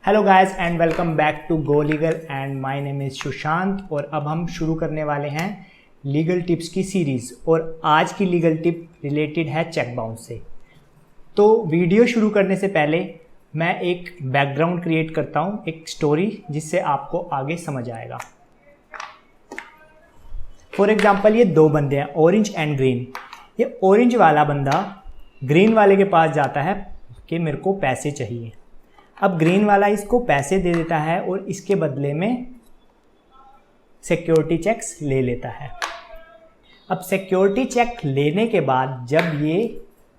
Hello guys and welcome back to Go Legal and my name is Sushant. और अब हम शुरू करने वाले हैं लीगल टिप्स की सीरीज़। और आज की लीगल टिप रिलेटेड है चेक बाउंस से। तो वीडियो शुरू करने से पहले मैं एक बैकग्राउंड क्रिएट करता हूँ, एक स्टोरी, जिससे आपको आगे समझ आएगा। फॉर एग्जाम्पल ये दो बंदे हैं, ऑरेंज एंड ग्रीन। ये ऑरेंज वाला बंदा ग्रीन वाले के पास जाता है कि मेरे को पैसे चाहिए। अब ग्रीन वाला इसको पैसे दे देता है और इसके बदले में सिक्योरिटी चेक्स ले लेता है। अब सिक्योरिटी चेक लेने के बाद जब ये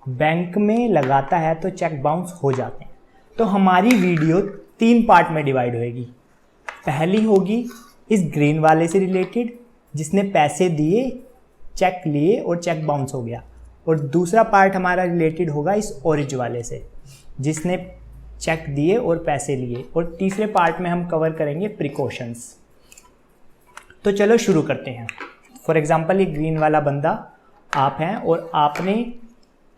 बैंक में लगाता है तो चेक बाउंस हो जाते हैं। तो हमारी वीडियो 3 पार्ट में डिवाइड होएगी। पहली होगी इस ग्रीन वाले से रिलेटेड, जिसने पैसे दिए, चेक लिए और चेक बाउंस हो गया। और दूसरा पार्ट हमारा रिलेटेड होगा इस ऑरेंज वाले से, जिसने चेक दिए और पैसे लिए। और तीसरे पार्ट में हम कवर करेंगे प्रिकॉशंस। तो चलो शुरू करते हैं। फॉर एग्जांपल ये ग्रीन वाला बंदा आप हैं और आपने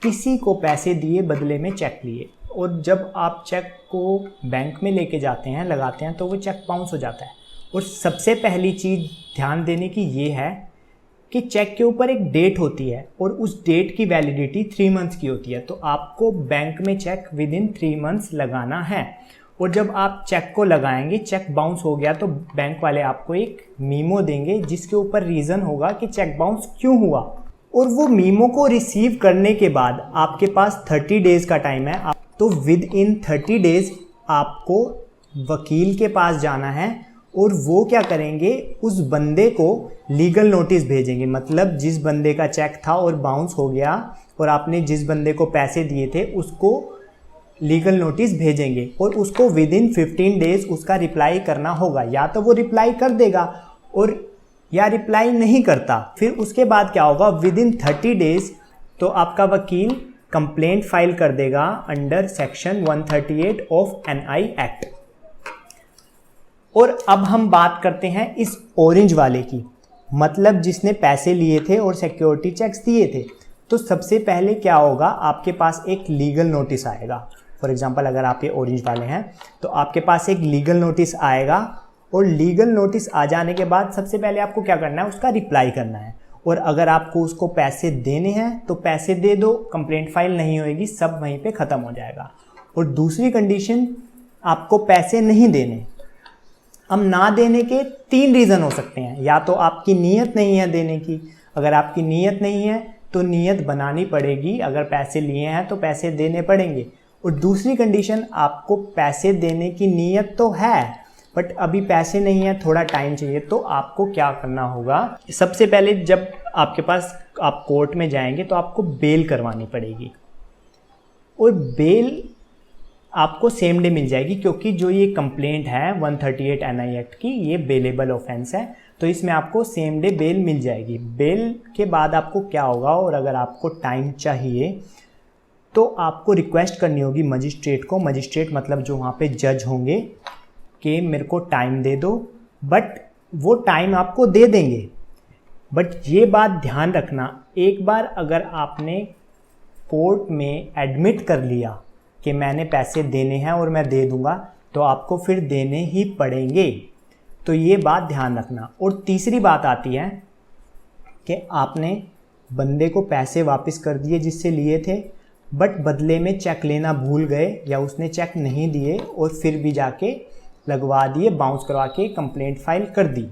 किसी को पैसे दिए, बदले में चेक लिए। और जब आप चेक को बैंक में लेके जाते हैं, लगाते हैं, तो वो चेक बाउंस हो जाता है। और सबसे पहली चीज़ ध्यान देने की ये है कि चेक के ऊपर एक डेट होती है और उस डेट की वैलिडिटी 3 मंथ्स की होती है। तो आपको बैंक में चेक विद इन 3 मंथ्स लगाना है। और जब आप चेक को लगाएंगे, चेक बाउंस हो गया, तो बैंक वाले आपको एक मीमो देंगे जिसके ऊपर रीज़न होगा कि चेक बाउंस क्यों हुआ। और वो मीमो को रिसीव करने के बाद आपके पास 30 डेज़ का टाइम है। तो विद इन 30 डेज़ आपको वकील के पास जाना है और वो क्या करेंगे, उस बंदे को लीगल नोटिस भेजेंगे। मतलब जिस बंदे का चेक था और बाउंस हो गया और आपने जिस बंदे को पैसे दिए थे उसको लीगल नोटिस भेजेंगे और उसको विद इन 15 डेज़ उसका रिप्लाई करना होगा। या तो वो रिप्लाई कर देगा और या रिप्लाई नहीं करता। फिर उसके बाद क्या होगा, विद इन 30 डेज़ तो आपका वकील कंप्लेंट फाइल कर देगा under section 138 of NI act. और अब हम बात करते हैं इस ऑरेंज वाले की, मतलब जिसने पैसे लिए थे और सिक्योरिटी चेक्स दिए थे। तो सबसे पहले क्या होगा, आपके पास एक लीगल नोटिस आएगा। फॉर एग्जांपल अगर आप ये ऑरेंज वाले हैं तो आपके पास एक लीगल नोटिस आएगा। और लीगल नोटिस आ जाने के बाद सबसे पहले आपको क्या करना है, उसका रिप्लाई करना है। और अगर आपको उसको पैसे देने हैं तो पैसे दे दो, कंप्लेंट फाइल नहीं होएगी, सब वहीं पे ख़त्म हो जाएगा। और दूसरी कंडीशन, आपको पैसे नहीं देने। अब ना देने के 3 रीज़न हो सकते हैं। या तो आपकी नीयत नहीं है देने की। अगर आपकी नीयत नहीं है तो नीयत बनानी पड़ेगी। अगर पैसे लिए हैं तो पैसे देने पड़ेंगे। और दूसरी कंडीशन, आपको पैसे देने की नीयत तो है बट अभी पैसे नहीं है, थोड़ा टाइम चाहिए। तो आपको क्या करना होगा, सबसे पहले जब आपके पास आप कोर्ट में जाएंगे तो आपको बेल करवानी पड़ेगी। और बेल आपको सेम डे मिल जाएगी, क्योंकि जो ये कंप्लेंट है 138 NI एक्ट की, ये बेलेबल ऑफेंस है। तो इसमें आपको सेम डे बेल मिल जाएगी। बेल के बाद आपको क्या होगा, और अगर आपको टाइम चाहिए तो आपको रिक्वेस्ट करनी होगी मजिस्ट्रेट को। मजिस्ट्रेट मतलब जो वहाँ पे जज होंगे कि मेरे को टाइम दे दो। बट वो टाइम आपको दे देंगे। बट ये बात ध्यान रखना, एक बार अगर आपने कोर्ट में एडमिट कर लिया कि मैंने पैसे देने हैं और मैं दे दूंगा, तो आपको फिर देने ही पड़ेंगे। तो ये बात ध्यान रखना। और तीसरी बात आती है कि आपने बंदे को पैसे वापस कर दिए जिससे लिए थे, बट बदले में चेक लेना भूल गए या उसने चेक नहीं दिए और फिर भी जाके लगवा दिए, बाउंस करवा के कंप्लेंट फाइल कर दी।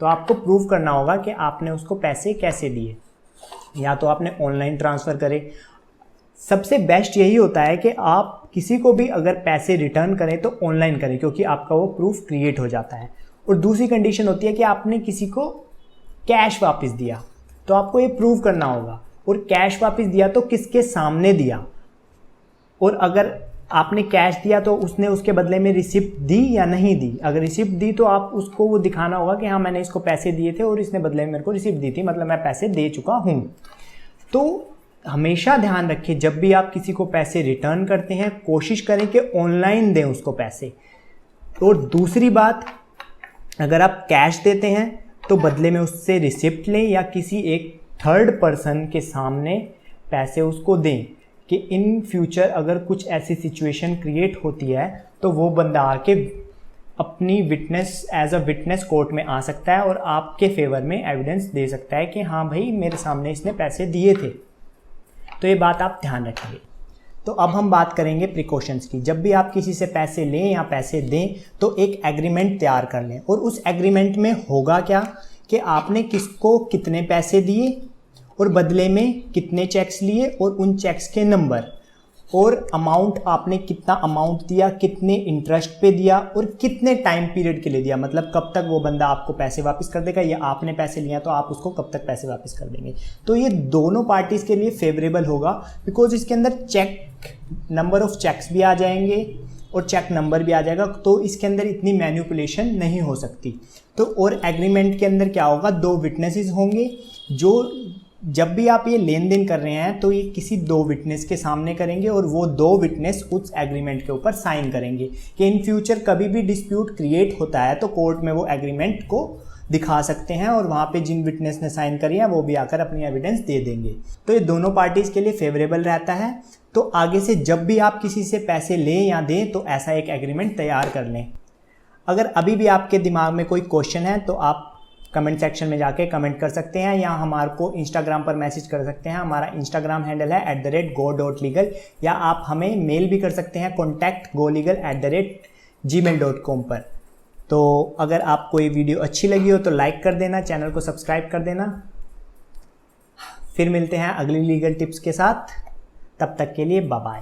तो आपको प्रूव करना होगा कि आपने उसको पैसे कैसे दिए। या तो आपने ऑनलाइन ट्रांसफ़र करे। सबसे बेस्ट यही होता है कि आप किसी को भी अगर पैसे रिटर्न करें तो ऑनलाइन करें, क्योंकि आपका वो प्रूफ क्रिएट हो जाता है। और दूसरी कंडीशन होती है कि आपने किसी को कैश वापस दिया, तो आपको ये प्रूव करना होगा। और कैश वापस दिया तो किसके सामने दिया, और अगर आपने कैश दिया तो उसने उसके बदले में रिसिप्ट दी या नहीं दी। अगर रिसिप्ट दी तो आप उसको वो दिखाना होगा कि हाँ मैंने इसको पैसे दिए थे और इसने बदले में मेरे को रिसिप्ट दी थी, मतलब मैं पैसे दे चुका हूँ। तो हमेशा ध्यान रखें, जब भी आप किसी को पैसे रिटर्न करते हैं कोशिश करें कि ऑनलाइन दें उसको पैसे। और दूसरी बात, अगर आप कैश देते हैं तो बदले में उससे रिसिप्ट लें या किसी एक थर्ड पर्सन के सामने पैसे उसको दें कि इन फ्यूचर अगर कुछ ऐसी सिचुएशन क्रिएट होती है तो वो बंदा आके अपनी witness as a witness court में आ सकता है और आपके फेवर में एविडेंस दे सकता है कि हाँ भाई मेरे सामने इसने पैसे दिए थे। तो ये बात आप ध्यान रखेंगे। तो अब हम बात करेंगे प्रिकॉशंस की। जब भी आप किसी से पैसे लें या पैसे दें तो एक एग्रीमेंट तैयार कर लें, और उस एग्रीमेंट में होगा क्या कि आपने किसको कितने पैसे दिए और बदले में कितने चेक्स लिए और उन चेक्स के नंबर, और अमाउंट आपने कितना अमाउंट दिया, कितने इंटरेस्ट पे दिया और कितने टाइम पीरियड के लिए दिया, मतलब कब तक वो बंदा आपको पैसे वापस कर देगा या आपने पैसे लिया तो आप उसको कब तक पैसे वापस कर देंगे। तो ये दोनों पार्टीज़ के लिए फेवरेबल होगा, बिकॉज इसके अंदर चेक नंबर ऑफ चेक्स भी आ जाएंगे और चेक नंबर भी आ जाएगा, तो इसके अंदर इतनी मैनिपुलेशन नहीं हो सकती। तो और एग्रीमेंट के अंदर क्या होगा, 2 विटनेसेस होंगे जो जब भी आप ये लेन देन कर रहे हैं तो ये किसी 2 विटनेस के सामने करेंगे और वो 2 विटनेस उस एग्रीमेंट के ऊपर साइन करेंगे कि इन फ्यूचर कभी भी डिस्प्यूट क्रिएट होता है तो कोर्ट में वो एग्रीमेंट को दिखा सकते हैं और वहाँ पे जिन विटनेस ने साइन करी है वो भी आकर अपनी एविडेंस दे देंगे। तो ये दोनों पार्टीज़ के लिए फेवरेबल रहता है। तो आगे से जब भी आप किसी से पैसे लें या दें तो ऐसा एक एग्रीमेंट तैयार कर लें। अगर अभी भी आपके दिमाग में कोई क्वेश्चन है तो आप कमेंट सेक्शन में जाके कमेंट कर सकते हैं या हमारे को इंस्टाग्राम पर मैसेज कर सकते हैं। हमारा इंस्टाग्राम हैंडल है @go.legal, या आप हमें मेल भी कर सकते हैं contactgolegal@gmail.com पर। तो अगर आपको ये वीडियो अच्छी लगी हो तो लाइक कर देना, चैनल को सब्सक्राइब कर देना। फिर मिलते हैं अगली लीगल टिप्स के साथ, तब तक के लिए बाय बाय।